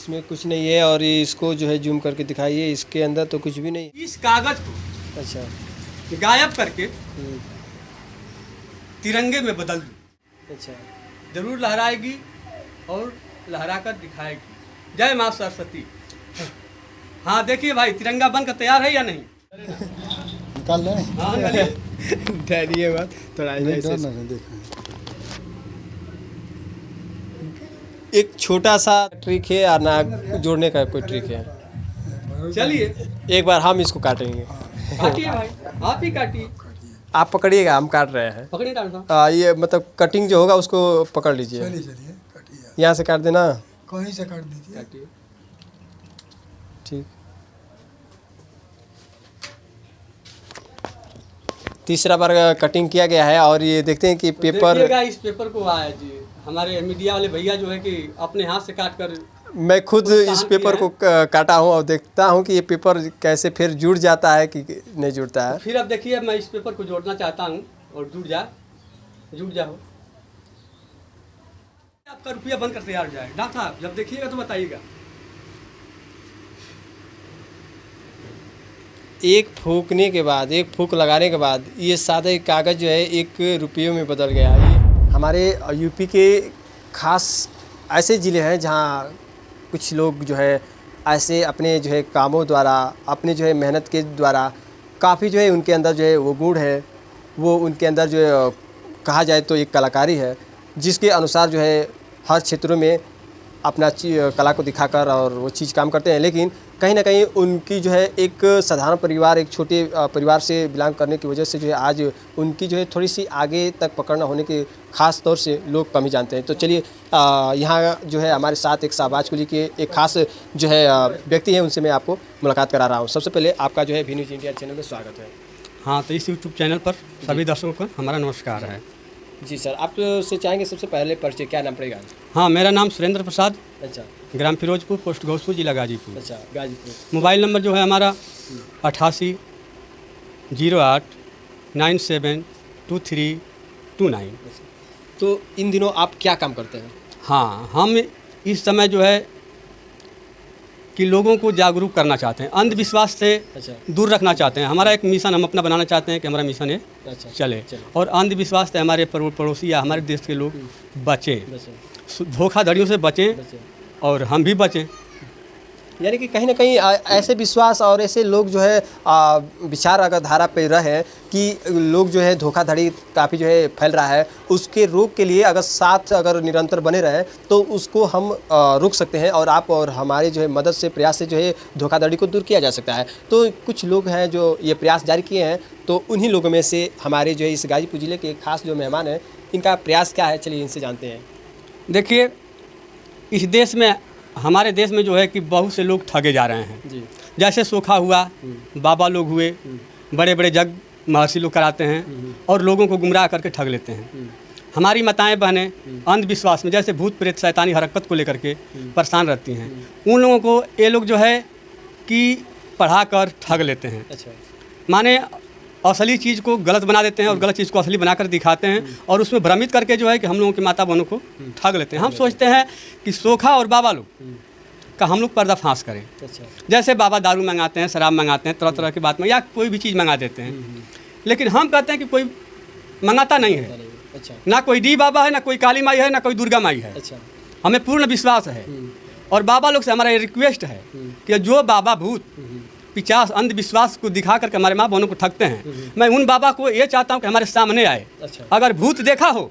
इसमें कुछ नहीं है और ये इसको जो है जूम करके दिखाइए, इसके अंदर तो कुछ भी नहीं। इस कागज को अच्छा। गायब करके तिरंगे में बदल दूँ। अच्छा। जरूर लहराएगी और लहरा कर दिखाएगी। जय माँ सरस्वती। हाँ देखिए भाई, तिरंगा बनकर तैयार है या नहीं? निकाल लें। हाँ निकालिए। ठहरिए बात थोड़ा ऐसे। एक छोटा सा ट्रिक है और ना जोड़ने का कोई ट्रिक है। चलिए एक बार हम इसको काटेंगे। काटिए भाई, आप ही काटिए। आप पकड़िएगा, हम काट रहे हैं। पकड़िए डालता। ये मतलब कटिंग जो होगा उसको पकड़ लीजिए। चलिए चलिए काटिए। यहाँ से काट देना। कहीं से काट दीजिए। काटिए। ठीक। तीसरा बार कटिंग किया गया है और ये देखते हैं कि पेपर। देखिएगा इस पेपर को आया जी, हमारे मीडिया वाले भैया जो है कि अपने हाथ से काट कर। मैं खुद इस पेपर को काटा हूँ और देखता हूँ कि ये पेपर कैसे फिर जुड़ जाता है कि नहीं जुड़ता है। फिर अब देखिए, मैं इस पेपर को जोड़ना चाहता हूँ और जुड़ जाओ। आपका रुपया बनकर तैयार हो जाए। डॉक्टर साहब जब देखिएगा तो बताइएगा। एक फूकने के बाद, एक फूक लगाने के बाद ये सादा कागज़ जो है 1 रुपये में बदल गया। ये हमारे यूपी के खास ऐसे ज़िले हैं जहाँ कुछ लोग जो है ऐसे अपने जो है कामों द्वारा, अपने जो है मेहनत के द्वारा काफ़ी जो है उनके अंदर जो है वो गुण है, वो उनके अंदर जो है कहा जाए तो एक कलाकारी है, जिसके अनुसार जो है हर क्षेत्रों में अपना कला को दिखाकर और वो चीज़ काम करते हैं। लेकिन कहीं ना कहीं उनकी जो है एक साधारण परिवार, एक छोटे परिवार से बिलोंग करने की वजह से जो है आज उनकी जो है थोड़ी सी आगे तक पकड़ना होने के ख़ास तौर से लोग कम ही जानते हैं। तो चलिए यहाँ जो है हमारे साथ एक शाहबाज कुली के एक ख़ास जो है व्यक्ति हैं, उनसे मैं आपको मुलाकात करा रहा हूँ। सबसे पहले आपका जो है वी न्यूज़ इंडिया चैनल में स्वागत है। हाँ, तो इस यूट्यूब चैनल पर सभी दर्शकों को हमारा नमस्कार है। जी सर, आप से चाहेंगे सबसे पहले परिचय, क्या नाम पड़ेगा? हाँ, मेरा नाम सुरेंद्र प्रसाद, अच्छा। ग्राम फिरोजपुर, पोस्ट घोषपुर, जिला गाजीपुर। अच्छा, गाजीपुर। मोबाइल नंबर जो है हमारा 8808972329। तो इन दिनों आप क्या काम करते हैं? हाँ, हम इस समय जो है कि लोगों को जागरूक करना चाहते हैं, अंधविश्वास से अच्छा। दूर रखना चाहते हैं। हमारा एक मिशन हम अपना बनाना चाहते हैं कि हमारा मिशन है अच्छा। चले और अंधविश्वास से हमारे पड़ोसी या हमारे देश के लोग बचें, धोखाधड़ियों से बचें और हम भी बचें। यानी कि कहीं ना कहीं ऐसे विश्वास और ऐसे लोग जो है विचार अगर धारा पे रहे कि लोग जो है धोखाधड़ी काफ़ी जो है फैल रहा है, उसके रोक के लिए अगर साथ अगर निरंतर बने रहे तो उसको हम रोक सकते हैं और आप और हमारे जो है मदद से, प्रयास से जो है धोखाधड़ी को दूर किया जा सकता है। तो कुछ लोग हैं जो ये प्रयास जारी किए हैं, तो उन्हीं लोगों में से हमारे जो है इस गाजीपुर ज़िले के खास जो मेहमान हैं, इनका प्रयास क्या है, चलिए इनसे जानते हैं। देखिए, इस देश में, हमारे देश में जो है कि बहुत से लोग ठगे जा रहे हैं जी। जैसे सोखा हुआ, बाबा लोग हुए, बड़े बड़े जग महर्षि लोग कराते हैं और लोगों को गुमराह करके ठग लेते हैं। हमारी माताएं बहनें अंधविश्वास में, जैसे भूत प्रेत शैतानी हरकत को लेकर के परेशान रहती हैं, उन लोगों को ये लोग जो है कि पढ़ा कर ठग लेते हैं। अच्छा। माने असली चीज़ को गलत बना देते हैं और गलत चीज़ को असली बनाकर दिखाते हैं और उसमें भ्रमित करके जो है कि हम लोगों की माता बहनों को ठग लेते हैं। हम सोचते हैं कि सोखा और बाबा लोग का हम लोग पर्दाफाश करें। अच्छा। जैसे बाबा दारू मंगाते हैं, शराब मंगाते हैं, तरह तरह की बात में या कोई भी चीज़ मंगा देते हैं, लेकिन हम कहते हैं कि कोई मंगाता नहीं है। अच्छा। ना कोई डी बाबा है, ना कोई काली माई है, ना कोई दुर्गा माई है। अच्छा। हमें पूर्ण विश्वास है और बाबा लोग से हमारा ये रिक्वेस्ट है कि जो बाबा भूत पिचास अंधविश्वास को दिखा करके हमारे माँ बहनों को ठगते हैं, मैं उन बाबा को ये चाहता हूँ कि हमारे सामने आए। अच्छा। अगर भूत देखा हो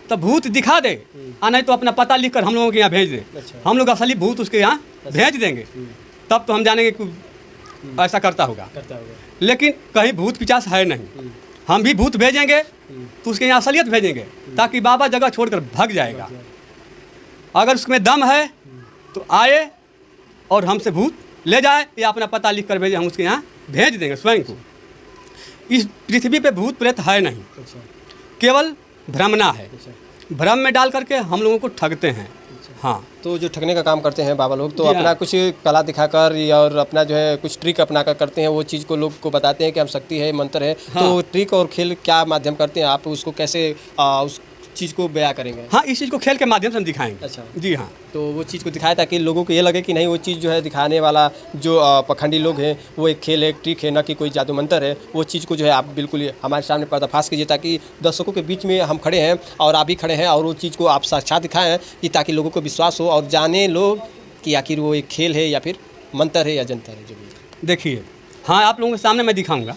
तो भूत दिखा दे, और नहीं तो अपना पता लिख कर हम लोगों के यहाँ भेज दे। अच्छा। हम लोग असली भूत उसके यहाँ भेज देंगे, तब तो हम जानेंगे कि ऐसा करता होगा। लेकिन कहीं भूत पिचास है नहीं, हम भी भूत भेजेंगे तो उसके यहाँ असलियत भेजेंगे ताकि बाबा जगह छोड़कर भाग जाएगा। अगर उसमें दम है तो आए और हमसे भूत ले जाए या अपना पता लिख कर भेजे, हम उसके यहाँ भेज देंगे स्वयं को। इस पृथ्वी पे भूत प्रेत है नहीं। अच्छा। केवल भ्रमना है। अच्छा। भ्रम में डाल करके हम लोगों को ठगते हैं। हाँ, तो जो ठगने का काम करते हैं बाबा लोग, तो जी अपना हाँ। कुछ कला दिखाकर या और अपना जो है कुछ ट्रिक अपना कर करते हैं, वो चीज़ को लोग को बताते हैं कि हम शक्ति है, मंत्र है। हाँ। तो ट्रिक और खेल क्या माध्यम करते हैं आप, उसको कैसे उस चीज़ को बयां करेंगे। हाँ, इस चीज़ को खेल के माध्यम से हम दिखाएंगे। अच्छा। जी हाँ। तो वो चीज़ को दिखाया ताकि लोगों को ये लगे कि नहीं, वो चीज़ जो है दिखाने वाला जो पखंडी लोग हैं वो एक खेल है, एक ट्रिक है, न कि कोई जादू मंतर है। वो चीज़ को जो है आप बिल्कुल ही हमारे सामने पर्दाफाश कीजिए ताकि दर्शकों के बीच में हम खड़े हैं और आप भी खड़े हैं और वो चीज़ को आप साक्षात दिखाएं कि ताकि लोगों को विश्वास हो और जाने लोग कि आखिर वो एक खेल है या फिर मंत्र है या जंतर है जो भी। देखिए, हाँ, आप लोगों के सामने मैं दिखाऊंगा,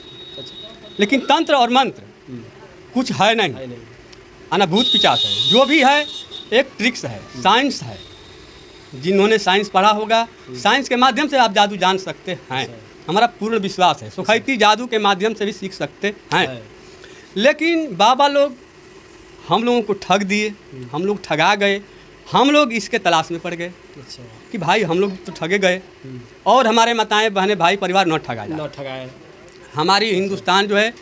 लेकिन तंत्र और मंत्र कुछ है नहीं, अनुभूत पिचास है। जो भी है एक ट्रिक्स है, साइंस है। जिन्होंने साइंस पढ़ा होगा, साइंस के माध्यम से आप जादू जान सकते हैं, हमारा पूर्ण विश्वास है। सुखैती जादू के माध्यम से भी सीख सकते हैं। लेकिन बाबा लोग हम लोगों को ठग दिए, हम लोग ठगा गए, हम लोग इसके तलाश में पड़ गए कि भाई हम लोग तो ठगे गए और हमारे माताएं बहनें भाई परिवार न ठगाए। हमारी हिंदुस्तान जो है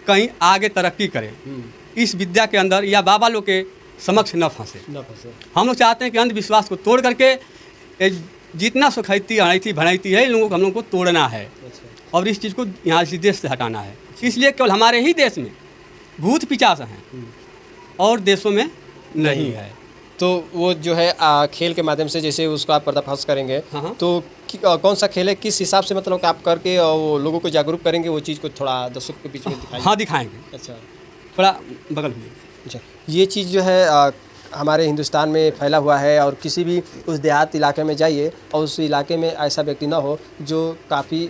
कहीं आगे तरक्की करे, इस विद्या के अंदर या बाबा लोग के समक्ष न फंसे। हम लोग चाहते हैं कि अंधविश्वास को तोड़ करके ये जितना सुखैती अनैती भनैती है इन लोगों को हम लोग को तोड़ना है और इस चीज़ को यहाँ इस देश से हटाना है। इसलिए केवल हमारे ही देश में भूत पिचास हैं और देशों में नहीं है। तो वो जो है खेल के माध्यम से जैसे उसको आप पर्दाफाश करेंगे। हाँ। तो कौन सा खेल है, किस हिसाब से मतलब आप करके और वो लोगों को जागरूक करेंगे, वो चीज़ को थोड़ा दर्शकों के बीच में दिखाएंगे। हाँ, दिखाएंगे। अच्छा, थोड़ा बगल में। अच्छा, ये चीज़ जो है हमारे हिंदुस्तान में फैला हुआ है और किसी भी उस देहात इलाके में जाइए और उस इलाके में ऐसा व्यक्ति ना हो जो काफ़ी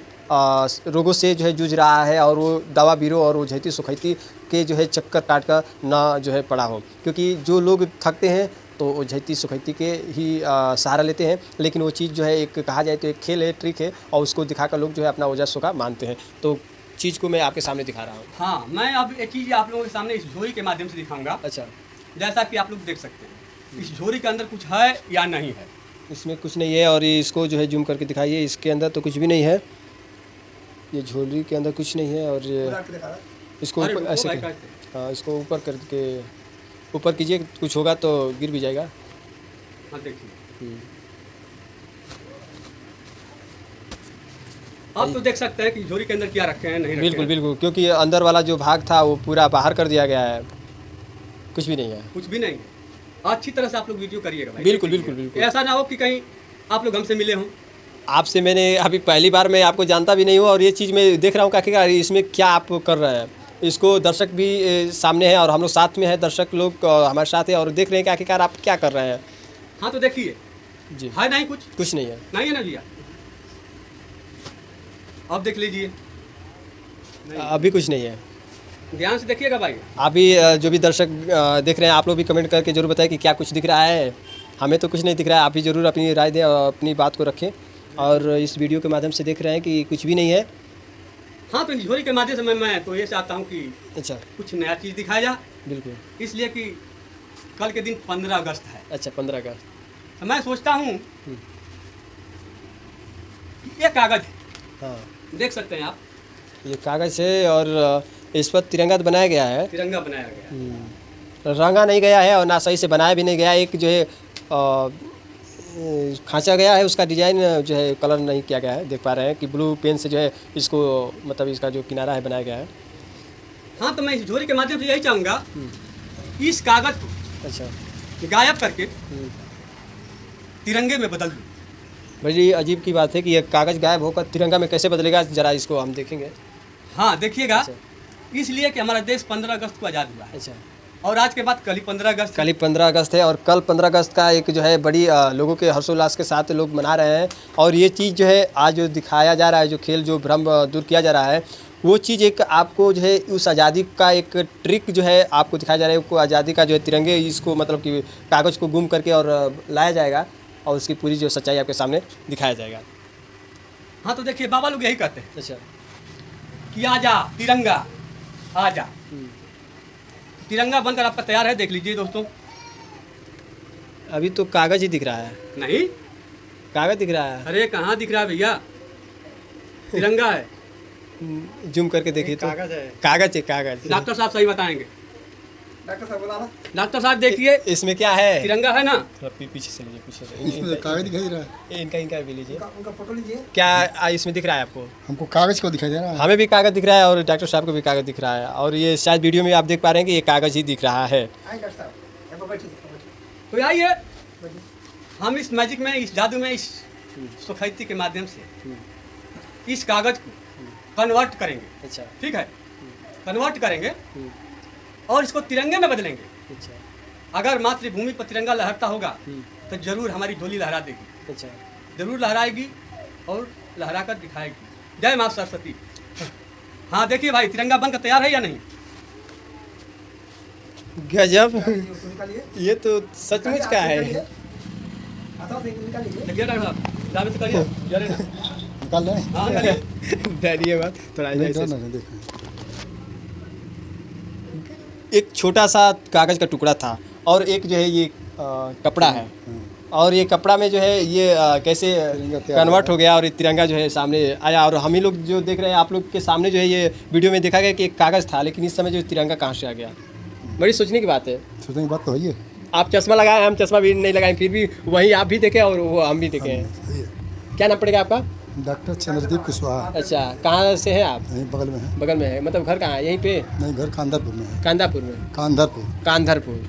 रोगों से जो है जूझ रहा है और वो दवा बीरो और वो झैती सुखैती के जो है चक्कर काट कर ना जो है पड़ा हो। क्योंकि जो लोग थकते हैं तो वो झैती सुखैती के ही सहारा लेते हैं, लेकिन वो चीज़ जो है एक कहा जाए तो एक खेल है, ट्रिक है और उसको दिखाकर लोग जो है अपना ओझा सुखा मानते हैं। तो चीज़ को मैं आपके सामने दिखा रहा हूँ। हाँ, मैं अब एक चीज़ आप लोगों के सामने इस झोरी के माध्यम से दिखाऊंगा। अच्छा, जैसा कि आप लोग देख सकते हैं, इस झोरी के अंदर कुछ है या नहीं है। इसमें कुछ नहीं है और इसको जो है जूम करके दिखाइए, इसके अंदर तो कुछ भी नहीं है। ये झोरी के अंदर कुछ नहीं है और इसको ऊपर ऐसे हाँ, इसको ऊपर करके ऊपर कीजिए, कुछ होगा तो गिर भी जाएगा। हाँ, देखिए, आप तो देख सकते हैं कि झोरी के अंदर क्या रखे हैं, नहीं रखे बिल्कुल हैं। बिल्कुल, क्योंकि अंदर वाला जो भाग था वो पूरा बाहर कर दिया गया है, कुछ भी नहीं है। कुछ भी नहीं है। अच्छी तरह से आप लोग वीडियो करिएगा भाई। बिल्कुल बिल्कुल बिल्कुल। ऐसा ना हो कि कहीं आप लोग हमसे मिले हों। आपसे मैंने अभी पहली बार, मैं आपको जानता भी नहीं हूँ और ये चीज़ मैं देख रहा हूँ आखिरकार इसमें क्या आप कर रहे हैं। इसको दर्शक भी सामने है और हम लोग साथ में हैं, दर्शक लोग हमारे साथ है और देख रहे हैं कि आखिरकार आप क्या कर रहे हैं। हाँ, तो देखिए जी, है नहीं कुछ, कुछ नहीं है। नहीं है ना भैया, अब देख लीजिए। अभी कुछ नहीं है, ध्यान से देखिएगा भाई। अभी जो भी दर्शक देख रहे हैं आप लोग भी कमेंट करके जरूर बताएं कि क्या कुछ दिख रहा है। हमें तो कुछ नहीं दिख रहा है, आप भी ज़रूर अपनी राय दें और अपनी बात को रखें। और इस वीडियो के माध्यम से देख रहे हैं कि कुछ भी नहीं है। हाँ, तो इस झोरी के माध्यम से मैं तो ये चाहता हूँ कि अच्छा, कुछ नया चीज़ दिखाया जाए। बिल्कुल, इसलिए कि कल के दिन 15 अगस्त है। अच्छा, 15 का। तो मैं सोचता हूँ ये कागज़ है, हाँ, देख सकते हैं आप, ये कागज़ है और इस पर तिरंगा तो बनाया गया है, तिरंगा बनाया गया है। रंगा नहीं गया है और ना सही से बनाया भी नहीं गया। एक जो है खांचा गया है, उसका डिज़ाइन जो है कलर नहीं किया गया है। देख पा रहे हैं कि ब्लू पेन से जो है इसको मतलब इसका जो किनारा है बनाया गया है। हाँ, तो मैं इस झोरी के माध्यम से यही चाहूँगा, इस कागज़ को अच्छा, गायब करके तिरंगे में बदल दूँ। बड़ी अजीब की बात है कि ये कागज़ गायब होकर तिरंगा में कैसे बदलेगा, ज़रा इसको हम देखेंगे। हाँ, देखिएगा। अच्छा। इसलिए कि हमारा देश 15 अगस्त को आज़ाद हुआ है अच्छा, और आज के बाद कल ही 15 अगस्त। कल ही 15 अगस्त है और कल 15 अगस्त का एक जो है बड़ी लोगों के हर्षोल्लास के साथ लोग मना रहे हैं। और ये चीज़ जो है आज जो दिखाया जा रहा है, जो खेल जो भ्रम दूर किया जा रहा है, वो चीज़ एक आपको जो है उस आज़ादी का एक ट्रिक जो है आपको दिखाया जा रहा है। को आज़ादी का जो है तिरंगे इसको मतलब कि कागज़ को गुम करके और लाया जाएगा और उसकी पूरी जो सच्चाई आपके सामने दिखाया जाएगा। हाँ, तो देखिए बाबा लोग यही कहते हैं अच्छा, कि आजा तिरंगा आजा। तिरंगा बनकर आपका तैयार है, देख लीजिए दोस्तों। अभी तो कागज़ ही दिख रहा है, नहीं, कागज़ दिख रहा है। अरे कहाँ दिख रहा है भैया, तिरंगा है। जूम करके देखिए तो कागज है। कागज़ है, कागज़। डॉक्टर साहब सही बताएंगे। डॉक्टर साहब बोला ना, डॉक्टर साहब देखिए, इसमें क्या है, तिरंगा है ना। थोड़ा पीछे से लीजिए, पीछे इसमें से। कागज दिखाई दे रहा है। इनका भी लीजिए। उनका फोटो लीजिए। क्या इसमें दिख रहा है आपको? हमको कागज को दिखाई दे रहा है। हमें भी कागज़ दिख रहा है और डॉक्टर साहब को भी कागज़ दिख रहा है और ये शायद वीडियो में आप देख पा रहे हैं कि ये कागज़ ही दिख रहा है। आए डॉक्टर साहब। तो आइए हम इस मैजिक में, इस जादू में, इस सुखैती के माध्यम से इस कागज को कन्वर्ट करेंगे। अच्छा। ठीक है, कन्वर्ट करेंगे और इसको तिरंगे में बदलेंगे। अच्छा। अगर मातृभूमि पर तिरंगा लहरता होगा तो जरूर हमारी डोली लहरा देगी। अच्छा। जरूर लहराएगी और लहरा कर दिखाएगी। जय माँ सरस्वती। हाँ देखिए भाई, तिरंगा बनकर तैयार है या नहीं? गजब, ये तो सचमुच का है। देखिए डॉक्टर साहब, जावे से करिए, जरे ना। निकाल लें। हाँ करिए। डरिए मत, थोड़ा नहीं, ऐसे। नहीं, देखो। एक छोटा सा कागज़ का टुकड़ा था और एक जो है ये कपड़ा है, और ये कपड़ा में जो है ये कैसे तिरंगा तैयार कन्वर्ट हो गया और ये तिरंगा जो है सामने आया। और हम ही लोग जो देख रहे हैं, आप लोग के सामने जो है ये वीडियो में देखा गया कि एक कागज़ था, लेकिन इस समय जो तिरंगा कहाँ से आ गया। बड़ी सोचने की बात है। सोचने की बात तो है। आप चश्मा लगाए, हम चश्मा भी नहीं लगाए, फिर भी वहीं आप भी देखे और वो हम भी देखे हैं। सही है। क्या नाम पड़ेगा आपका? डॉक्टर चंद्रदीप कुशवाहा। अच्छा, कहाँ से हैं आप? यहीं बगल में है। बगल में है, मतलब घर कहाँ है? यहीं पे? नहीं, घर कांदारपुर में है। कांदापुर में? कांधारपुर।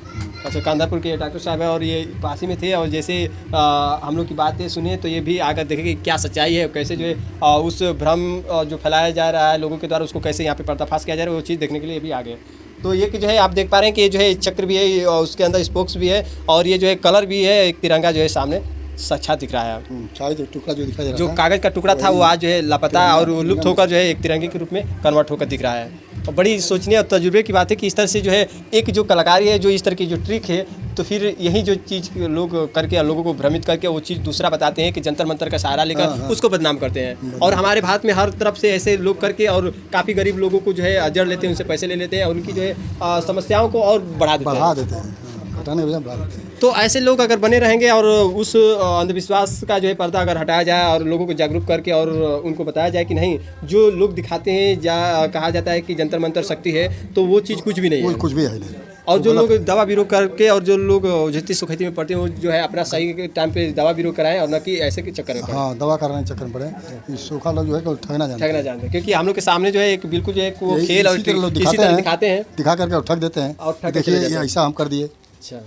अच्छा, कांधारपुर के डॉक्टर साहब है और ये पास ही में थे। और जैसे हम लोग की बातें सुने तो ये भी आकर देखें कि क्या सच्चाई है, कैसे जो है उस भ्रम जो फैलाया जा रहा है लोगों के द्वारा, उसको कैसे यहाँ पे पर्दाफाश किया जा रहा है, वो चीज़ देखने के लिए भी आ गए। तो ये कि जो है आप देख पा रहे हैं कि ये जो है चक्र भी है और उसके अंदर स्पोक्स भी है और ये जो है कलर भी है, एक तिरंगा जो है सामने साक्षात दिख रहा है। कागज का टुकड़ा जो दिखाई दे रहा जो था, कागज़ का टुकड़ा था वो आज जो है लापता और वो लुप्त होकर जो है एक तिरंगे के रूप में कन्वर्ट होकर दिख रहा है। और बड़ी सोचने और तजुर्बे की बात है कि इस तरह से जो है एक जो कलाकारी है, जो इस तरह की जो ट्रिक है, तो फिर यही जो चीज़ लोग करके लोगों को भ्रमित करके वो चीज़ दूसरा बताते हैं कि जंतर मंतर का सहारा लेकर उसको बदनाम करते हैं। और हमारे भारत में हर तरफ से ऐसे लोग करके और काफ़ी गरीब लोगों को जो है जड़ लेते हैं, उनसे पैसे ले लेते हैं और उनकी जो है समस्याओं को और बढ़ा देते हैं। हटाने के बजाय बढ़ा देते हैं। तो ऐसे लोग अगर बने रहेंगे और उस अंधविश्वास का जो है पर्दा अगर हटाया जाए और लोगों को जागरूक करके और उनको बताया जाए कि नहीं, जो लोग दिखाते हैं कहा जाता है कि जंतर मंतर शक्ति है, तो वो चीज़ कुछ भी नहीं है। कुछ भी है नहीं। और जो लोग दवा विरोध करके और जो लोग जितनी सुखैती में पड़ते हैं वो जो है अपना सही टाइम पे दवा विरोध कराएं और न कि ऐसे के चक्कर में पड़े। हाँ, दवा कराने के चक्कर में पड़े। इस सूखा लोग जो है कि ठगना जानते हैं। क्योंकि हम लोग के सामने जो है एक बिल्कुल जो है वो खेल और इसी तरह दिखाते हैं, दिखा करके और ठग देते हैं। और ठग देखिए ये ऐसा हम कर दिए। अच्छा,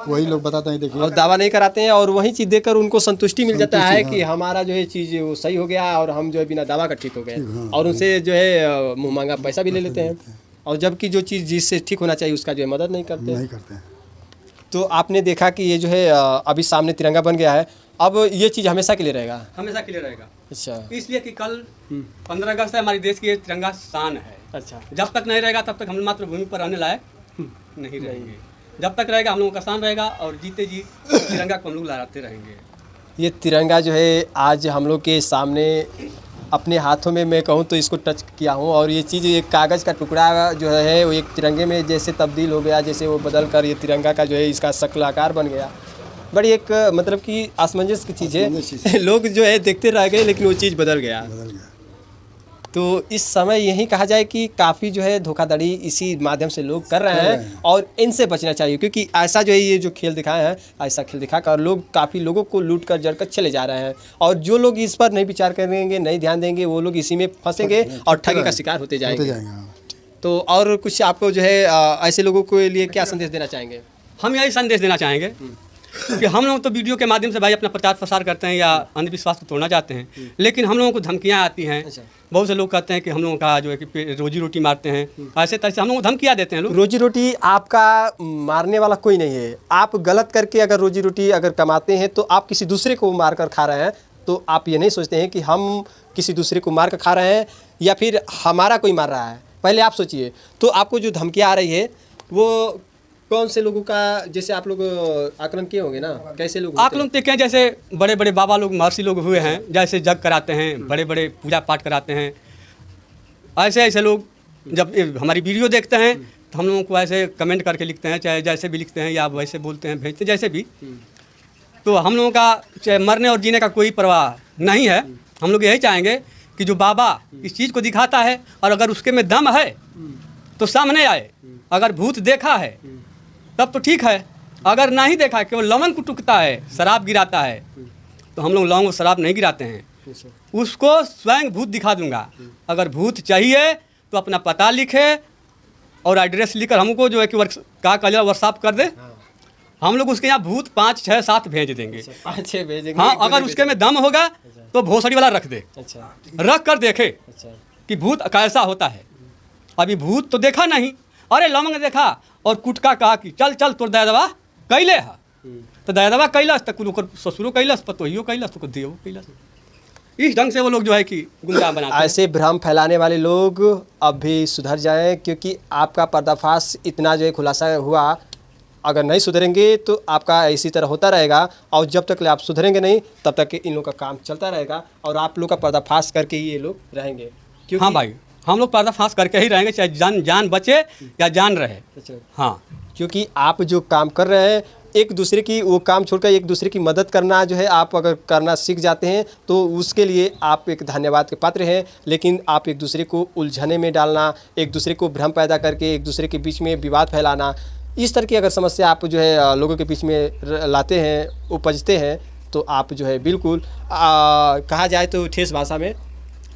वही लोग बताते हैं, देखिए। और दावा नहीं कराते हैं और वही चीज़ देखकर उनको संतुष्टि मिल जाता है कि हमारा जो है चीज़ वो सही हो गया और हम जो है बिना दावा का ठीक हो गए। और उनसे जो है मुँह मांगा पैसा भी ले लेते हैं, और जबकि जो चीज़ जिससे ठीक होना चाहिए उसका जो है मदद नहीं करते हैं। तो आपने देखा कि ये जो है अभी सामने तिरंगा बन गया है। अब ये चीज़ हमेशा के लिए रहेगा? हमेशा के लिए रहेगा। अच्छा, इसलिए कि कल 15 अगस्त है, हमारे देश की ये तिरंगा शान है। अच्छा, जब तक नहीं रहेगा तब तक हम मातृभूमि पर रहने लायक नहीं रहेंगे। जब तक रहेगा हम लोगों का शान रहेगा और जीते जी तिरंगा को हम लोग लहराते रहेंगे। ये तिरंगा जो है आज हम लोग के सामने अपने हाथों में, मैं कहूँ तो इसको टच किया हूँ, और ये चीज़ एक कागज़ का टुकड़ा जो है वो एक तिरंगे में जैसे तब्दील हो गया, जैसे वो बदल कर ये तिरंगा का जो है इसका शक्ल आकार बन गया। बड़ी एक मतलब कि असमंजस की चीज़ है। लोग जो है देखते रह गए लेकिन वो चीज़ बदल गया। तो इस समय यही कहा जाए कि काफ़ी जो है धोखाधड़ी इसी माध्यम से लोग कर रहे हैं और इनसे बचना चाहिए, क्योंकि ऐसा जो है ये जो खेल दिखाए हैं, ऐसा खेल दिखाकर लोग काफ़ी लोगों को लूट कर जड़ कर चले जा रहे हैं। और जो लोग इस पर नहीं विचार करेंगे, नहीं ध्यान देंगे, वो लोग इसी में फंसेंगे और ठगी का शिकार होते जाएंगे। तो और कुछ आपको जो है ऐसे लोगों के लिए क्या संदेश देना चाहेंगे? हम यही संदेश देना चाहेंगे कि हम लोग तो वीडियो के माध्यम से भाई अपना प्रचार प्रसार करते हैं या अंधविश्वास को तोड़ना चाहते हैं, लेकिन हम लोगों को धमकियाँ आती हैं। बहुत से लोग कहते हैं कि हम लोगों का जो है कि रोजी रोटी मारते हैं, ऐसे तरह से हम लोग को धमकियाँ देते हैं लोग। रोजी रोटी आपका मारने वाला कोई नहीं है। आप गलत करके अगर रोजी रोटी अगर कमाते हैं तो आप किसी दूसरे को मार कर खा रहे हैं, तो आप ये नहीं सोचते हैं कि हम किसी दूसरे को मार कर खा रहे हैं या फिर हमारा कोई मार रहा है। पहले आप सोचिए। तो आपको जो धमकियाँ आ रही है वो कौन से लोगों का, जैसे आप लोग आकलन किए होंगे ना, कैसे लोग आकलन देखें, जैसे बड़े बड़े बाबा लोग, महर्षि लोग हुए हैं, जैसे जग कराते हैं, बड़े बड़े पूजा पाठ कराते हैं, ऐसे ऐसे लोग जब हमारी वीडियो देखते हैं तो हम लोगों को ऐसे कमेंट करके लिखते हैं, चाहे जैसे भी लिखते हैं या वैसे बोलते हैं, भेजते जैसे भी। तो हम लोगों का चाहे मरने और जीने का कोई परवाह नहीं है। हम लोग यही चाहेंगे कि जो बाबा इस चीज़ को दिखाता है और अगर उसके में दम है तो सामने आए। अगर भूत देखा है तब तो ठीक है, अगर नहीं देखा, केवल लवंग को टूकता है, शराब गिराता है, तो हम लोग लवंग और शराब नहीं गिराते हैं। उसको स्वयं भूत दिखा दूंगा। अगर भूत चाहिए तो अपना पता लिखे और एड्रेस लिखकर हमको जो है कि का कलर व्हाट्सअप कर दे, हम लोग उसके यहाँ भूत 5, 6, 7 भेज देंगे। 5, 6 भेजेंगे। हाँ, एक को अगर नहीं उसके में दम होगा तो भोसड़ी वाला रख दे, अच्छा रख कर देखे अच्छा कि भूत कैसा होता है। अभी भूत तो देखा नहीं, अरे लवंग देखा और कुटका कहा कि चल चल तोर दया कैले हा, तो दया कैलस तो ससुरो कैलस, पतोहियो कैलस, तो देवो कैलस। इस ढंग से वो लोग जो है कि गुमराह बनाते हैं। ऐसे भ्रम फैलाने वाले लोग अब भी सुधर जाएं, क्योंकि आपका पर्दाफाश इतना जो है खुलासा हुआ। अगर नहीं सुधरेंगे तो आपका इसी तरह होता रहेगा, और जब तक आप सुधरेंगे नहीं तब तक इन लोगों का काम चलता रहेगा, और आप लोग का पर्दाफाश करके ही ये लोग रहेंगे। क्योंकि हाँ भाई, हम लोग पर्दाफाश करके ही रहेंगे, चाहे जान बचे या जान रहे। अच्छा, हाँ, क्योंकि आप जो काम कर रहे हैं, एक दूसरे की वो काम छोड़कर एक दूसरे की मदद करना जो है, आप अगर करना सीख जाते हैं तो उसके लिए आप एक धन्यवाद के पात्र हैं। लेकिन आप एक दूसरे को उलझने में डालना, एक दूसरे को भ्रम पैदा करके एक दूसरे के बीच में विवाद फैलाना, इस तरह की अगर समस्या आप जो है लोगों के बीच में लाते हैं, उपजते हैं, तो आप जो है बिल्कुल कहा जाए तो ठेस भाषा में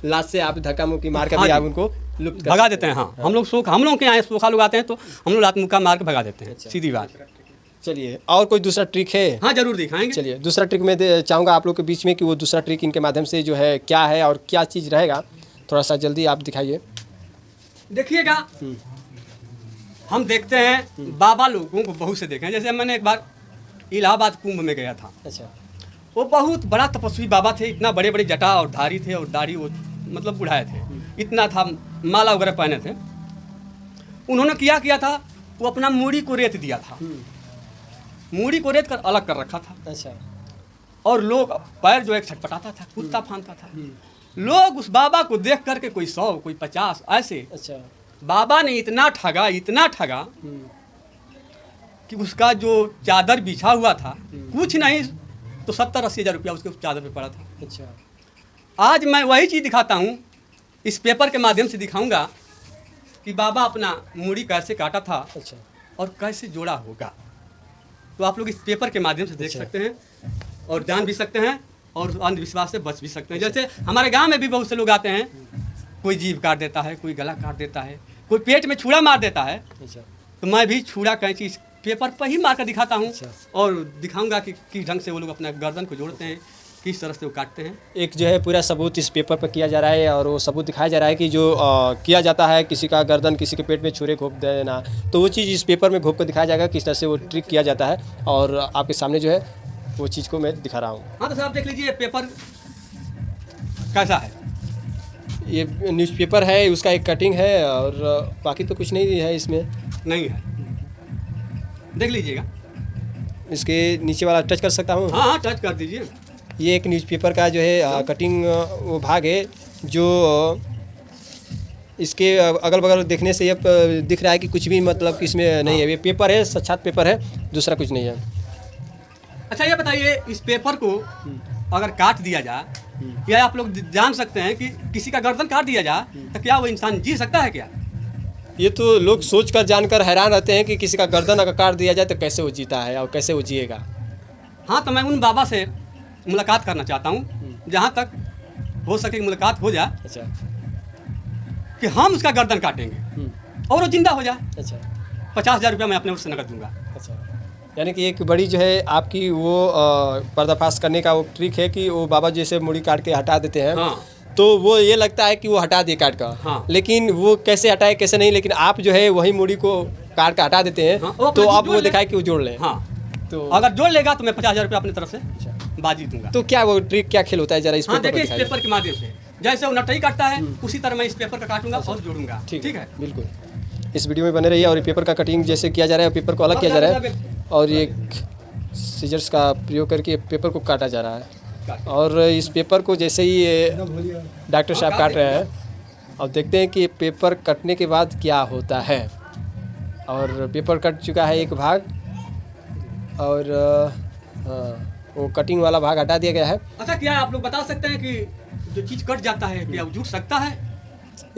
लात से आप धक्का मुक्की मार कर भी आप उनको लुप्त कर भगा देते हैं। हाँ, हम लोग के यहाँ सोखा लोग आते हैं तो हम लोग लात मुक्का मार के भगा देते हैं। अच्छा। सीधी बात। चलिए, और कोई दूसरा ट्रिक है? हाँ, जरूर दिखाएंगे। चलिए, दूसरा ट्रिक मैं चाहूँगा आप लोग के बीच में कि वो दूसरा ट्रिक इनके माध्यम से जो है क्या है और क्या चीज़ रहेगा, थोड़ा सा जल्दी आप दिखाइए। देखिएगा, हम देखते हैं बाबा लोगों को बहुत से देखे हैं। जैसे मैंने एक बार इलाहाबाद कुंभ में गया था। अच्छा, वो बहुत बड़ा तपस्वी बाबा थे, इतना बड़े बड़े जटा और धारी थे, और दाढ़ी वो मतलब बुढ़ाए थे, इतना था, माला वगैरह पहने थे। उन्होंने किया था, वो अपना मूड़ी को रेत दिया था, मूड़ी को रेत कर अलग कर रखा था। अच्छा, और लोग पैर जो एक छटपटाता था, कुत्ता फांदता था। लोग उस बाबा को देख करके कोई 100, कोई 50 ऐसे। अच्छा, बाबा ने इतना ठगा कि उसका जो चादर बिछा हुआ था, कुछ नहीं तो 70-80 हज़ार रुपया उसके चादर पे पड़ा था। अच्छा, आज मैं वही चीज़ दिखाता हूँ, इस पेपर के माध्यम से दिखाऊंगा कि बाबा अपना मूड़ी कैसे काटा था अच्छा, और कैसे जोड़ा होगा। तो आप लोग इस पेपर के माध्यम से देख सकते हैं और जान भी सकते हैं और अंधविश्वास से बच भी सकते हैं। जैसे हमारे गांव में भी बहुत से लोग आते हैं, कोई जीभ काट देता है, कोई गला काट देता है, कोई पेट में छुरा मार देता है। अच्छा, तो मैं भी छुरा कैंची इस पेपर पर ही मार कर दिखाता हूँ अच्छा। और दिखाऊंगा कि किस ढंग से वो लोग अपना गर्दन को जोड़ते हैं, किस तरह से वो काटते हैं। एक जो है पूरा सबूत इस पेपर पर किया जा रहा है, और वो सबूत दिखाया जा रहा है कि जो किया जाता है किसी का गर्दन, किसी के पेट में छुरे घोंप देना, तो वो चीज़ इस पेपर में घोंप कर दिखाया जाएगा किस तरह से वो ट्रिक किया जाता है, और आपके सामने जो है वो चीज़ को मैं दिखा रहा हूँ। हाँ, तो सर आप देख लीजिए पेपर कैसा है। ये न्यूज़पेपर है, उसका एक कटिंग है, और बाकी तो कुछ नहीं है इसमें। नहीं है, देख लीजिएगा। इसके नीचे वाला टच कर सकता हूँ? हाँ, टच कर दीजिए। ये एक न्यूज़पेपर का जो है कटिंग वो भाग है, जो इसके अगल बगल देखने से ये दिख रहा है कि कुछ भी मतलब कि इसमें नहीं है। ये पेपर है, साक्षात पेपर है, दूसरा कुछ नहीं है। अच्छा, ये बताइए, इस पेपर को अगर काट दिया जाए, या आप लोग जान सकते हैं कि किसी का गर्दन काट दिया जाए तो क्या वो इंसान जी सकता है क्या? ये तो लोग सोच कर जानकर हैरान रहते हैं कि किसी का गर्दन अगर काट दिया जाए तो कैसे वो जीता है और कैसे वो जिएगा। हाँ, तो मैं उन बाबा से मुलाकात करना चाहता हूँ, जहाँ तक हो सके मुलाकात हो जाए, अच्छा, कि हम उसका गर्दन काटेंगे और वो जिंदा हो जाए। अच्छा, 50,000 रुपया मैं अपने ओर से नकद दूंगा। अच्छा, यानी कि एक बड़ी जो है आपकी वो पर्दाफाश करने का वो ट्रिक है कि वो बाबा जैसे मुड़ी काट के हटा देते हैं। हाँ, तो वो ये लगता है कि वो हटा दिए काट का। हाँ। लेकिन वो कैसे हटाए कैसे नहीं, लेकिन आप जो है वही मुड़ी को काट के हटा देते हैं। हाँ, वो तो अपना आप जोड़ वो ले। दिखाए कि वो जोड़ लें। हाँ, तो अगर जोड़ लेगा तो मैं 50,000 रुपया अपनी तरफ से बाजी दूंगा। तो क्या वो ट्रिक क्या खेल होता है, जरा इस हाँ, पेपर पर देखिए, इस दिखाइए। पेपर के माध्यम से जैसे वो नटई काटता है उसी तरह मैं इस पेपर का काटूंगा और जोड़ूंगा। ठीक है। बिल्कुल, इस वीडियो में बने रहिए। और ये पेपर का कटिंग जैसे किया जा रहा है, पेपर को अलग किया जा रहा है, और ये सीजर्स का प्रयोग करके पेपर को काटा जा रहा है। और इस पेपर को जैसे ही ये डॉक्टर साहब काट रहे हैं, अब देखते हैं कि पेपर कटने के बाद क्या होता है। और पेपर कट चुका है एक भाग, और वो कटिंग वाला भाग हटा दिया गया है। अच्छा, क्या आप लोग बता सकते हैं कि जो चीज़ कट जाता है क्या वो जुड़ सकता है?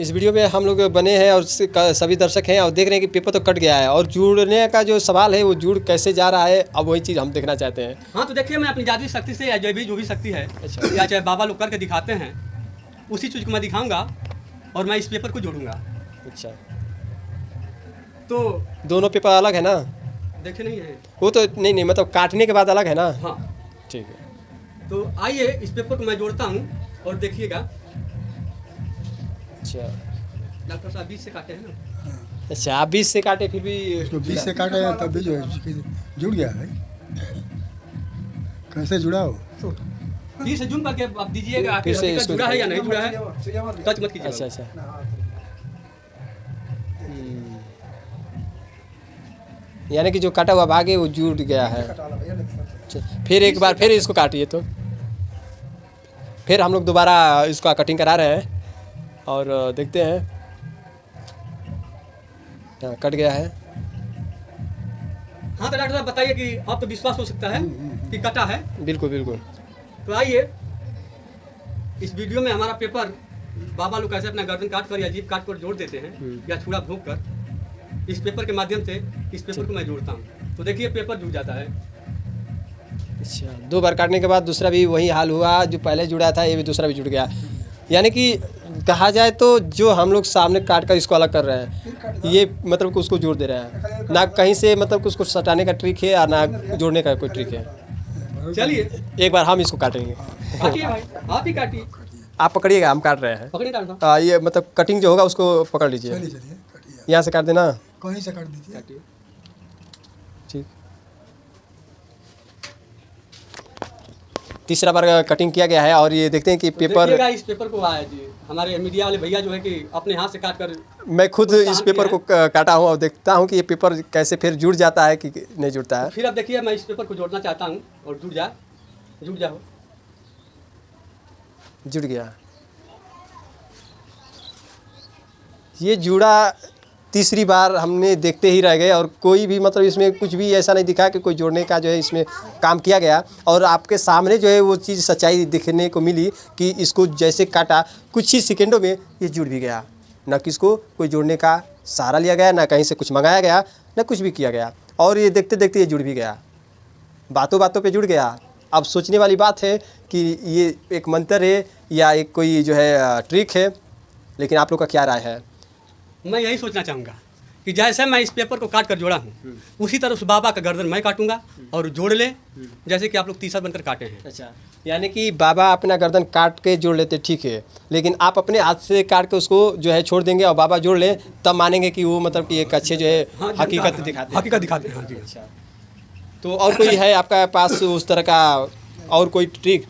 इस वीडियो में हम लोग बने हैं और सभी दर्शक हैं और देख रहे हैं कि पेपर तो कट गया है, और जुड़ने का जो सवाल है वो जुड़ कैसे जा रहा है, अब वही चीज़ हम देखना चाहते हैं। हाँ, तो देखिए, मैं अपनी जादुई शक्ति से या जो भी शक्ति है, अच्छा। या चाहे बाबा लोग करके दिखाते हैं, उसी चीज़ को मैं दिखाऊंगा और मैं इस पेपर को जोड़ूंगा। अच्छा, तो दोनों पेपर अलग है ना? देखे नहीं है? वो तो नहीं मतलब काटने के बाद अलग है ना। हाँ ठीक है। तो आइए इस पेपर को मैं जोड़ता हूँ और देखिएगा। अच्छा डॉक्टर साहब बीच से काटे हैं ना? अच्छा, आप 20 से काटे फिर भी उसको बीच से काटा है तब भी जो है जुड़ गया है। कैसे जुड़ा हो? बीच से जूम करके आप दीजिएगा फिर कि से हकीकत इसको जुड़ा है या नहीं जुड़ा है, टच मत कीजिए। अच्छा अच्छा। यानी कि जो कटा हुआ भाग है वो जुड़ गया है। अच्छा, फिर एक बार फिर इसको काटिए तो फिर हम लोग दोबारा इसका कटिंग करा रहे हैं और देखते हैं। हाँ, कट गया है। हाँ तो डॉक्टर साहब बताइए कि आप तो विश्वास हो सकता है कि कटा है। बिल्कुल बिल्कुल। तो आइए इस वीडियो में हमारा पेपर बाबा लोग कैसे अपना गर्दन काट कर या जीभ काट कर जोड़ देते हैं या छुरा भोंक कर, इस पेपर के माध्यम से इस पेपर को मैं जोड़ता हूँ। तो देखिए पेपर जुड़ जाता है। अच्छा, 2 बार काटने के बाद दूसरा भी वही हाल हुआ, जो पहले जुड़ा था ये भी दूसरा भी जुड़ गया। यानी कि कहा जाए तो जो हम लोग सामने काट कर इसको अलग कर रहे हैं, ये मतलब कि उसको जोड़ दे रहे हैं, ना कहीं से मतलब कि उसको सटाने का ट्रिक है और ना जोड़ने का कोई ट्रिक है। चलिए एक बार हम इसको काटेंगे। काटिए भाई, आप ही काटिए। आप पकड़िएगा, हम काट रहे हैं। पकड़िए डॉक्टर साहब। ये मतलब कटिंग जो होगा उसको पकड़ लीजिए। चलिए चलिए काटिए, यहाँ से काट देना। कहीं से काट दीजिए। काटिए। ठीक, तीसरा बार कटिंग किया गया है और ये देखते हैं कि पेपर, देखिएगा इस पेपर को आया जी हमारे मीडिया वाले भैया जो है कि अपने हाथ से काट कर। मैं खुद इस पेपर को काटा हूँ और देखता हूँ कि ये पेपर कैसे फिर जुड़ जाता है कि नहीं जुड़ता है। फिर अब देखिए मैं इस पेपर को जोड़ना चाहता हूँ और जुड़ जाओ। जुड़ गया। ये जुड़ा तीसरी बार हमने देखते ही रह गए और कोई भी मतलब इसमें कुछ भी ऐसा नहीं दिखा कि कोई जोड़ने का जो है इसमें काम किया गया। और आपके सामने जो है वो चीज़ सच्चाई दिखने को मिली कि इसको जैसे काटा कुछ ही सेकंडों में ये जुड़ भी गया। ना किसको कोई जोड़ने का सहारा लिया गया, ना कहीं से कुछ मंगाया गया, ना कुछ भी किया गया और ये देखते देखते ये जुड़ भी गया। बातों बातों पे जुड़ गया। अब सोचने वाली बात है कि ये एक मंत्र है या एक कोई जो है ट्रिक है, लेकिन आप लोग का क्या राय है? मैं यही सोचना चाहूँगा कि जैसे मैं इस पेपर को काट कर जोड़ा हूँ उसी तरह उस बाबा का गर्दन मैं काटूंगा और जोड़ ले, जैसे कि आप लोग तीसरा बनकर काटे हैं। अच्छा, यानी कि बाबा अपना गर्दन काट के जोड़ लेते, ठीक है, लेकिन आप अपने हाथ से काट के उसको जो है छोड़ देंगे और बाबा जोड़ ले, तब मानेंगे कि वो मतलब कि एक अच्छे जो है हकीकत दिखाते हैं। हकीकत दिखाते हैं। हाँ जी। अच्छा, तो और कोई है आपका पास उस तरह का और कोई ट्रिक?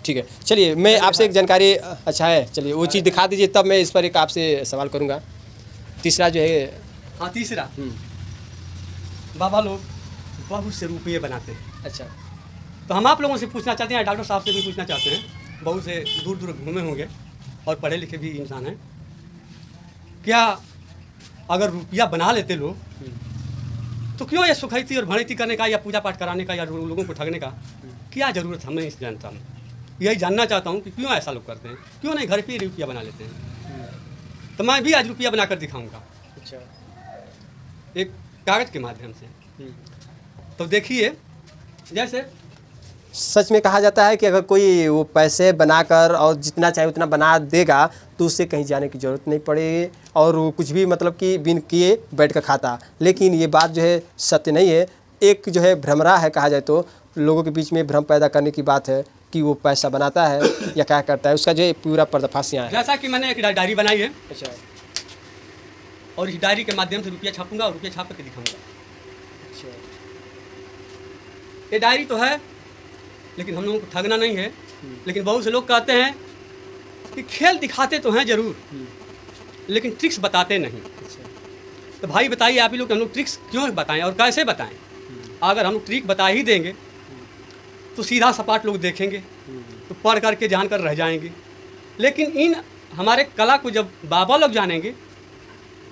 ठीक है, चलिए मैं आपसे एक जानकारी, अच्छा है, चलिए वो चीज़ दिखा दीजिए तब मैं इस पर एक आपसे सवाल करूँगा। तीसरा जो है, हाँ तीसरा, बाबा लोग बहुत से रुपये बनाते हैं। अच्छा, तो हम आप लोगों से पूछना चाहते हैं, डॉक्टर साहब से भी पूछना चाहते हैं, बहुत से दूर दूर घूमे होंगे और पढ़े लिखे भी इंसान हैं, क्या अगर रुपया बना लेते लोग तो क्यों ये सुखैती और भड़ैती करने का या पूजा पाठ कराने का या लोगों को ठगने का क्या ज़रूरत? हमें इस जानता हूँ, यही जानना चाहता हूँ कि क्यों ऐसा लोग करते हैं, क्यों नहीं घर पे ही रुपया बना लेते हैं। तो मैं भी आज रुपया बनाकर दिखाऊंगा। अच्छा, एक कागज़ के माध्यम से। तो देखिए जैसे सच में कहा जाता है कि अगर कोई वो पैसे बनाकर और जितना चाहे उतना बना देगा तो उससे कहीं जाने की ज़रूरत नहीं पड़ेगी और वो कुछ भी मतलब कि बिन किए बैठ कर खाता। लेकिन ये बात जो है सत्य नहीं है, एक जो है भ्रमरा है, कहा जाए तो लोगों के बीच में भ्रम पैदा करने की बात है कि वो पैसा बनाता है या क्या करता है, उसका जो है पूरा पर्दाफाश यहाँ है। जैसा कि मैंने एक डायरी बनाई है अच्छा, और इस डायरी के माध्यम से रुपया छापूंगा और रुपया छाप करके दिखाऊंगा। अच्छा, ये डायरी तो है लेकिन हम लोगों को ठगना नहीं है। लेकिन बहुत से लोग कहते हैं कि खेल दिखाते तो हैं ज़रूर लेकिन ट्रिक्स बताते नहीं। तो भाई बताइए आप ही लोग कि हम लोग ट्रिक्स क्यों बताएं और कैसे बताएं? अगर हम लोग ट्रिक बता ही देंगे तो सीधा सपाट लोग देखेंगे तो पढ़ करके जान कर रह जाएंगे। लेकिन इन हमारे कला को जब बाबा लोग जानेंगे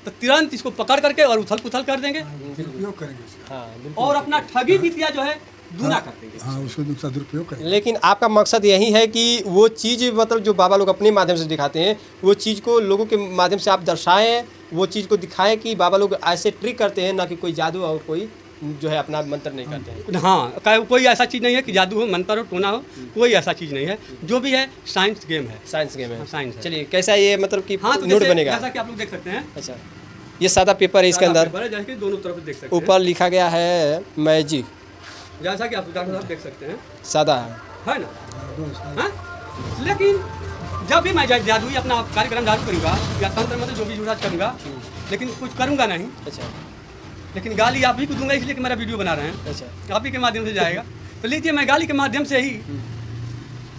तो तुरंत इसको पकड़ करके और उथल पुथल कर देंगे दुरुपयोग करेंगे उसका। हाँ बिल्कुल। और अपना ठगी विद्या जो है दूना कर देंगे। हाँ, उसको दूसरा दुरुपयोग करेंगे। लेकिन आपका मकसद यही है कि वो चीज़ मतलब जो बाबा लोग अपने माध्यम से दिखाते हैं वो चीज़ को लोगों के माध्यम से आप दर्शाएं, वो चीज़ को दिखाएं कि बाबा लोग ऐसे ट्रिक करते हैं, ना कि कोई जादू और कोई जो है अपना मंत्र नहीं करते हैं। हाँ, कोई ऐसा चीज़ नहीं है कि जादू हो, मंत्र हो, टोना हो, कोई ऐसा चीज़ नहीं है। जो भी है साइंस गेम है। साइंस गेम है। हाँ, साइंस है। चलिए कैसा ये मतलब कि हाँ तो नोट बनेगा? जैसा कि आप लोग देख सकते हैं। अच्छा, ये सादा पेपर है, इसके अंदर पेपर है, जैसे कि दोनों तरफ देख सकते हैं। ऊपर लिखा गया है मैजिक, जैसा कि आप डॉक्टर साहब देख सकते हैं, सादा है। ना? हाँ? लेकिन जब भी मैं जादुई अपना कार्यक्रम चालू करूँगा या तंत्र मंत्र जो भी जुड़ा करूँगा, लेकिन कुछ करूँगा नहीं। अच्छा लेकिन गाली आप ही को दूंगा, इसलिए कि मेरा वीडियो बना रहे हैं, अच्छा आप ही के माध्यम से जाएगा। तो लीजिए, मैं गाली के माध्यम से ही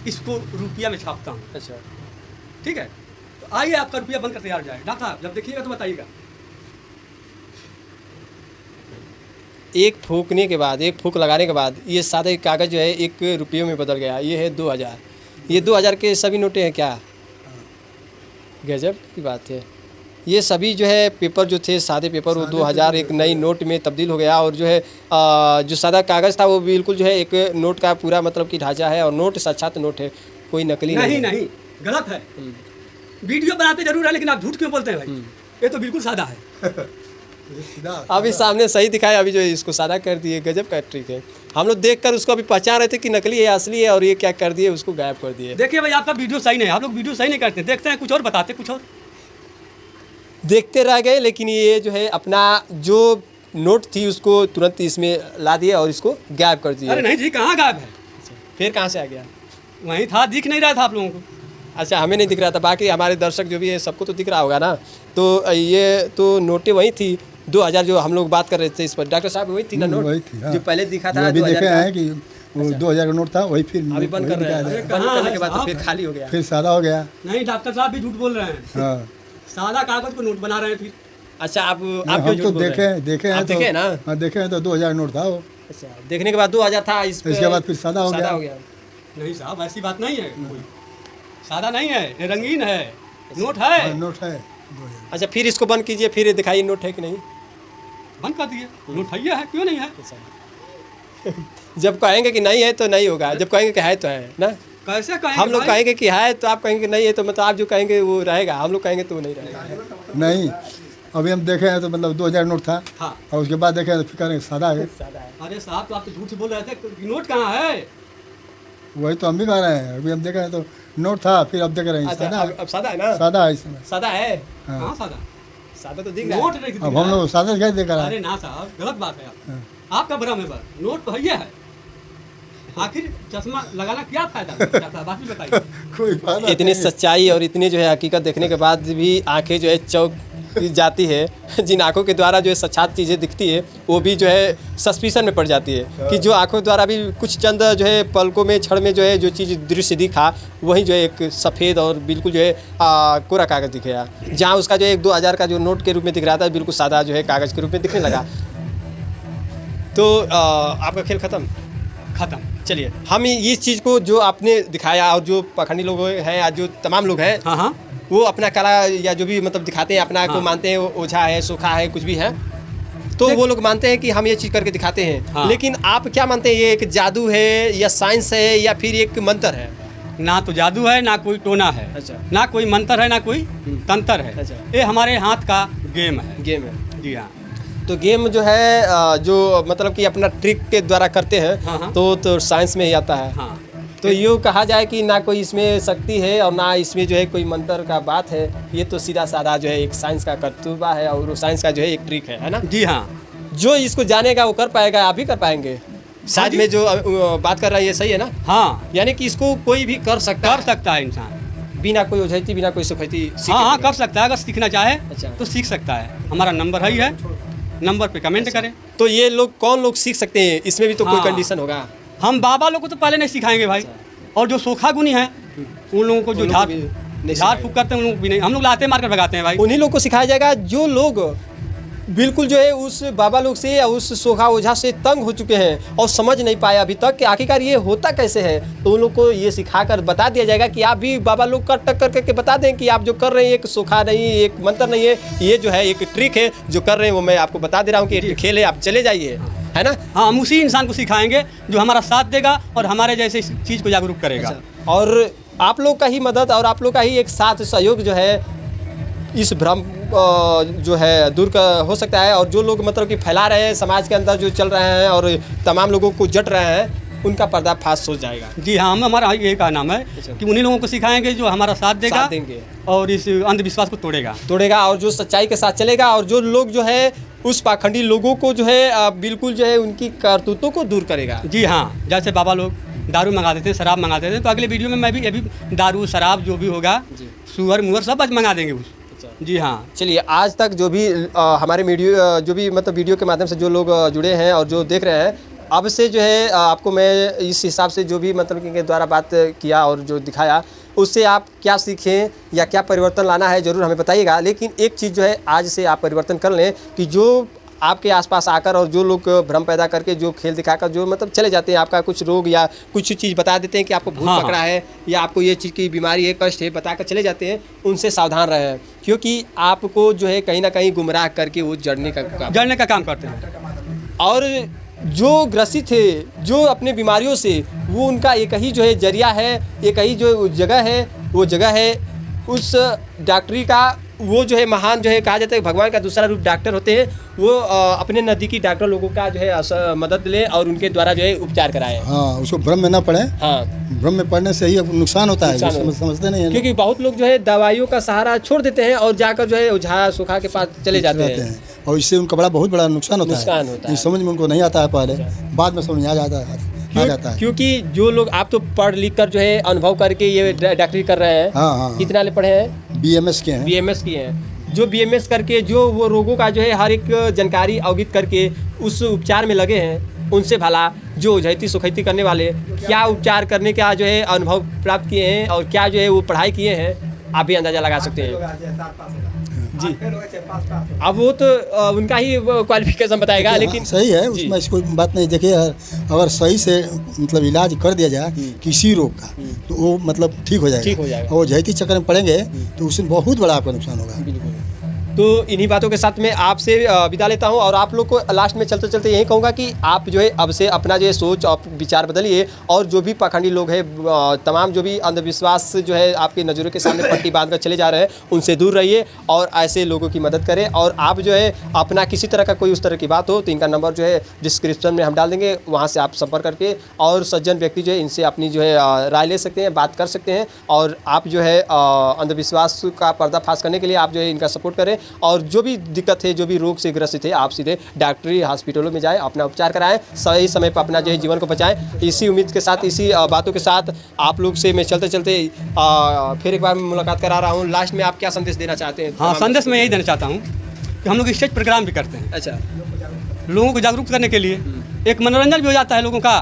इसको रुपया में छापता हूँ। अच्छा। ठीक है, तो आइए आपका रुपया बनकर तैयार हो जाए। डॉक्टर साहब जब देखिएगा तो बताइएगा। एक फूकने के बाद, एक फूक लगाने के बाद ये सादा कागज़ जो है 1 रुपये में बदल गया। ये है 2000। ये 2000 के सभी नोटें हैं क्या? गजब की बात है। ये सभी जो है पेपर जो थे, सादे पेपर, वो 2000 एक नई नोट में तब्दील हो गया। और जो है जो सादा कागज़ था वो बिल्कुल जो है एक नोट का पूरा मतलब कि ढांचा है, और नोट साक्षात नोट है, कोई नकली नहीं है। नहीं, गलत है। वीडियो बनाते जरूर है, लेकिन आप झूठ क्यों बोलते हैं भाई? ये तो बिल्कुल सादा है। अभी सामने सही दिखाया, अभी जो है इसको सादा कर दिए। गजब का ट्रिक है। हम लोग देखकर उसको अभी पहचान रहे थे कि नकली है असली है, और ये क्या कर दिए, उसको गायब कर दिए। देखिए भाई, आपका वीडियो सही नहीं है। आप लोग वीडियो सही नहीं करते, देखते हैं कुछ और, बताते कुछ और, देखते रह गए। लेकिन ये जो है अपना जो नोट थी उसको तुरंत इसमें ला दिए और इसको गायब कर दिए। अरे नहीं जी, कहाँ गायब है? फिर कहाँ से आ गया? वहीं था, दिख नहीं रहा था आप लोगों को। अच्छा, हमें नहीं दिख रहा था, बाकी हमारे दर्शक जो भी है सबको तो दिख रहा होगा ना। तो ये तो नोटें वही थी 2000 जो हम लोग बात कर रहे थे इस पर। डॉक्टर साहब वही थी ना नोट? वही थी, हाँ। जो पहले दिखा था अभी 2000 देखे का। हैं कि वो 2000 का नोट था, वही फिर अभी बंद कर रहे हैं। दिखाया बंद करने के बाद तो साहब? फिर खाली हो गया। फिर सादा हो गया। नहीं, डॉक्टर साहब भी झूठ बोल रहे हैं। हाँ, सादा कागज को नोट बना रहे हैं फिर। अच्छा, आप हम क्यों तो झूठ बोल रहे हैं? देखे आप हैं देखे हैं ना? हाँ, देखे हैं तो 2000 नोट था वो। अच्छा, देखने के बाद 2000 था, इसके बाद फिर सादा हो सादा गया। हो गया। नहीं साहब, ऐसी बात नहीं है कोई। सादा नहीं है, ये रंगीन है, नोट है। हाँ, नोट है 2000। अच्छा, फिर इसको बंद कीजिए, फिर दिखाइए नोट है कि नहीं। बंद कर दिए, नोट है, क्यों नहीं है? जब कहेंगे कि नहीं है तो नहीं होगा, जब कहेंगे कि है तो है ना। कैसे कहेंगे हम लोग भाई? कहेंगे कि है तो आप कहेंगे नहीं है, तो मतलब आप जो कहेंगे वो रहेगा, हम लोग कहेंगे तो वो नहीं रहेगा। नहीं, अभी हम देखे हैं तो मतलब 2000 नोट था, हाँ। और उसके बाद देखे हैं तो फिर कह रहे हैं सादा है। अरे साहब, तो आप तो झूठ से बोल रहे थे। नोट कहाँ है? वही तो हम भी कह रहे हैं। अभी हम देखे हैं तो नोट था, फिर अब देख रहे हैं अच्छा, सादा है। अब सादा है ना? सादा है इस समय। सादा है, कहाँ सादा? सादा तो दिख रहा नोट है। नहीं दिख अब रहा हम है। लोग सादा दिखाई देकर अरे ना साहब, गलत बात है। हाँ। आपका भ्रम है, बस नोट तो है। आखिर चश्मा लगाना क्या फायदा? बात भी बताइए। कोई फायदा इतनी नहीं। सच्चाई और इतनी जो है हकीकत देखने के बाद भी आंखें जो है चौंक जाती है। जिन आंखों के द्वारा जो है सच्चात चीज़ें दिखती है, वो भी जो है सस्पिशन में पड़ जाती है कि जो आंखों द्वारा भी कुछ चंद जो है पलकों में क्षण में जो है जो चीज़ दृश्य दिखा, वही जो है एक सफ़ेद और बिल्कुल जो है कोरा कागज़ दिख गया। जहाँ उसका जो है 2000 का जो नोट के रूप में दिख रहा था, बिल्कुल सादा जो है कागज़ के रूप में दिखने लगा। तो आपका खेल ख़त्म। चलिए, हम इस चीज़ को जो आपने दिखाया और जो पखंडी लोग हैं या जो तमाम लोग हैं, हाँ हाँ, वो अपना कला या जो भी मतलब दिखाते हैं, अपना को मानते हैं वो ओझा है, सोखा है, कुछ भी है, तो वो लोग मानते हैं कि हम ये चीज़ करके दिखाते हैं। हाँ। लेकिन आप क्या मानते हैं, ये एक जादू है या साइंस है या फिर एक मंत्र है? ना तो जादू है, ना कोई टोना है। अच्छा। ना कोई मंत्र है, ना कोई तंत्र है। अच्छा। ये हमारे हाथ का गेम है। गेम है। जी हाँ। तो गेम जो है जो मतलब कि अपना ट्रिक के द्वारा करते हैं, हाँ, हाँ। तो साइंस में ही आता है। हाँ, तो यूँ कहा जाए कि ना कोई इसमें शक्ति है और ना इसमें जो है कोई मंत्र का बात है, ये तो सीधा साधा जो है एक साइंस का करतूबा है और वो साइंस का जो है एक ट्रिक है ना। जी हाँ। जो इसको जानेगा वो कर पाएगा, आप भी कर पाएंगे। साथ जी। में जो बात कर रहा है ये सही है ना? हाँ, यानी कि इसको कोई भी कर सकता कर सकता है इंसान। है, बिना कोई ओझैती, बिना कोई सुखैती सीखे। हाँ हाँ, कर सकता है। अगर सीखना चाहे अच्छा। तो सीख सकता है। हमारा नंबर ही है, नंबर पे कमेंट करें। तो ये लोग कौन लोग सीख सकते हैं? इसमें भी तो कोई हाँ। कंडीशन होगा। हम बाबा लोग को तो पहले नहीं सिखाएंगे भाई। और जो सोखा गुनी है, उन लोगों को जो उन लोगों को भी नहीं झाड़ फूक करते हैं, उन लोग भी नहीं। हम लोग लाते मार कर भगाते हैं भाई। उन्हीं लोग को सिखाया जाएगा जो लोग बिल्कुल जो है उस बाबा लोग से या उस सोखा ओझा से तंग हो चुके हैं और समझ नहीं पाए अभी तक कि आखिरकार ये होता कैसे है। तो उन लोग को ये सिखाकर बता दिया जाएगा कि आप भी बाबा लोग का टक्कर करके बता दें कि आप जो कर रहे हैं एक सोखा नहीं, एक मंत्र नहीं है, ये जो है एक ट्रिक है जो कर रहे हैं, वो मैं आपको बता दे रहा हूँ कि ये खेल है, आप चले जाइए, है ना। हाँ, हम उसी इंसान को सिखाएंगे जो हमारा साथ देगा और हमारे जैसे इस चीज़ को जागरूक करेगा। और आप लोग का ही मदद और आप लोग का ही एक साथ सहयोग जो है इस भ्रम जो है दूर का हो सकता है। और जो लोग मतलब कि फैला रहे हैं समाज के अंदर जो चल रहे हैं और तमाम लोगों को जट रहे हैं, उनका पर्दाफाश हो जाएगा। जी हाँ, हमारा यही का नाम है कि उन्हीं लोगों को सिखाएंगे जो हमारा साथ देगा देंगे और इस अंधविश्वास को तोड़ेगा और जो सच्चाई के साथ चलेगा, और जो लोग जो है उस पाखंडी लोगों को जो है बिल्कुल जो है उनकी करतूतों को दूर करेगा। जी हाँ, जैसे बाबा लोग दारू मंगा देते हैं, शराब मंगा देते हैं, तो अगले वीडियो में मैं भी अभी दारू शराब जो भी होगा, सुअर मुअर सब आज मंगा देंगे उस। जी हाँ, चलिए, आज तक जो भी हमारे वीडियो के माध्यम से जो लोग जुड़े हैं और जो देख रहे हैं, अब से जो है आपको मैं इस हिसाब से जो भी मतलब कि द्वारा बात किया और जो दिखाया, उससे आप क्या सीखें या क्या परिवर्तन लाना है ज़रूर हमें बताइएगा। लेकिन एक चीज़ जो है आज से आप परिवर्तन कर लें कि जो आपके आसपास आकर और जो लोग भ्रम पैदा करके जो खेल दिखाकर जो मतलब चले जाते हैं, आपका कुछ रोग या कुछ चीज़ बता देते हैं कि आपको भूत पकड़ा है या आपको ये चीज़ की बीमारी है, कष्ट है, बताकर चले जाते हैं, उनसे सावधान रहें, क्योंकि आपको जो है कहीं ना कहीं गुमराह करके वो जड़ने का काम करते हैं। और जो ग्रसित है जो अपने बीमारियों से, वो उनका एक ही जो है जरिया है, एक ही जो जगह है, वो जगह है उस डॉक्टरी का। वो जो है महान जो है कहा जाता है भगवान का दूसरा रूप डॉक्टर होते हैं। वो अपने नज़दीकी डॉक्टर लोगों का जो है मदद लें और उनके द्वारा जो है उपचार कराएं। हाँ, उसको भ्रम में ना पड़े। हाँ, भ्रम में पड़ने से ही नुकसान होता है, समझते नहीं है। क्योंकि बहुत लोग जो है दवाइयों का सहारा छोड़ देते हैं और जाकर जो है ओझा सुखा के पास चले जाते हैं और इससे उनका बहुत बड़ा नुकसान होता है। समझ में उनको नहीं आता है पहले, बाद में समझ आ जाता है। क्योंकि जो लोग आप तो पढ़ लिख कर जो है अनुभव करके ये डॉक्टरी कर रहे हैं। हाँ। कितना ले पढ़े हैं? BMS के हैं। BMS किए हैं। जो BMS करके जो वो रोगों का जो है हर एक जानकारी अवगत करके उस उपचार में लगे हैं, उनसे भला जो ओझैती सुखैती करने वाले क्या उपचार करने का जो है अनुभव प्राप्त किए हैं और क्या जो है वो पढ़ाई किए हैं, आप भी अंदाज़ा लगा सकते हैं। जी, अब वो तो उनका ही क्वालिफिकेशन बताएगा। लेकिन सही है, उसमें इसको बात नहीं। देखिए, अगर सही से मतलब इलाज कर दिया जाए किसी रोग का, तो वो मतलब ठीक हो जाएगा। और जहती चक्कर में पड़ेंगे तो उससे बहुत बड़ा आपका नुकसान होगा। तो इन्हीं बातों के साथ मैं आपसे विदा लेता हूं और आप लोग को लास्ट में चलते चलते यही कहूँगा कि आप जो है अब से अपना जो है सोच और विचार बदलिए, और जो भी पाखंडी लोग हैं, तमाम जो भी अंधविश्वास जो है आपकी नज़रों के सामने पट्टी बांध कर चले जा रहे हैं, उनसे दूर रहिए और ऐसे लोगों की मदद करें। और आप जो है अपना किसी तरह का कोई उस तरह की बात हो तो इनका नंबर जो है डिस्क्रिप्शन में हम डाल देंगे, वहाँ से आप संपर्क करके और सज्जन व्यक्ति जो है इनसे अपनी जो है राय ले सकते हैं, बात कर सकते हैं। और आप जो है अंधविश्वास का पर्दाफाश करने के लिए आप जो है इनका सपोर्ट करें, और जो भी दिक्कत है, जो भी रोग से ग्रसित है, आप सीधे डॉक्टरी हॉस्पिटलों में जाएं, अपना उपचार कराएं, सही समय पर अपना जो है जीवन को बचाएं। इसी उम्मीद के साथ, इसी बातों के साथ आप लोग से मैं चलते चलते फिर एक बार मुलाकात करा रहा हूँ। लास्ट में आप क्या संदेश देना चाहते हैं? हाँ, संदेश मैं यही देना चाहता हूँ कि हम लोग स्टेज प्रोग्राम भी करते हैं। अच्छा, लोगों को जागरूक करने के लिए, एक मनोरंजन भी हो जाता है लोगों का,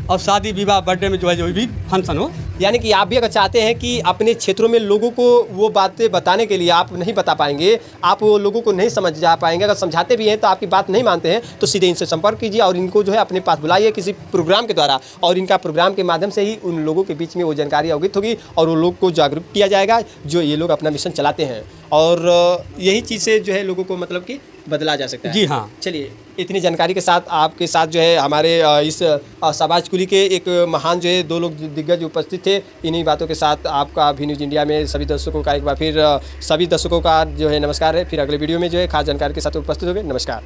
और शादी विवाह बर्थडे में जो है जो भी फंक्शन हो। यानी कि आप भी अगर चाहते हैं कि अपने क्षेत्रों में लोगों को वो बातें बताने के लिए आप नहीं बता पाएंगे, आप वो लोगों को नहीं समझ जा पाएंगे, अगर समझाते भी हैं तो आपकी बात नहीं मानते हैं, तो सीधे इनसे संपर्क कीजिए और इनको जो है अपने पास बुलाइए किसी प्रोग्राम के द्वारा, और इनका प्रोग्राम के माध्यम से ही उन लोगों के बीच में वो जानकारी अवगत होगी और वो लोग को जागरूक किया जाएगा जो ये लोग अपना मिशन चलाते हैं। और यही चीज़ से जो है लोगों को मतलब कि बदला जा सकता है। जी हाँ। चलिए, इतनी जानकारी के साथ आपके साथ जो है हमारे इस शाहबाज कुली के एक महान जो है दो लोग दिग्गज उपस्थित थे। इन्हीं बातों के साथ आपका भी न्यूज़ इंडिया में सभी दर्शकों का एक बार फिर सभी दर्शकों का जो है नमस्कार है। फिर अगले वीडियो में जो है खास जानकारी के साथ उपस्थित होंगे। नमस्कार।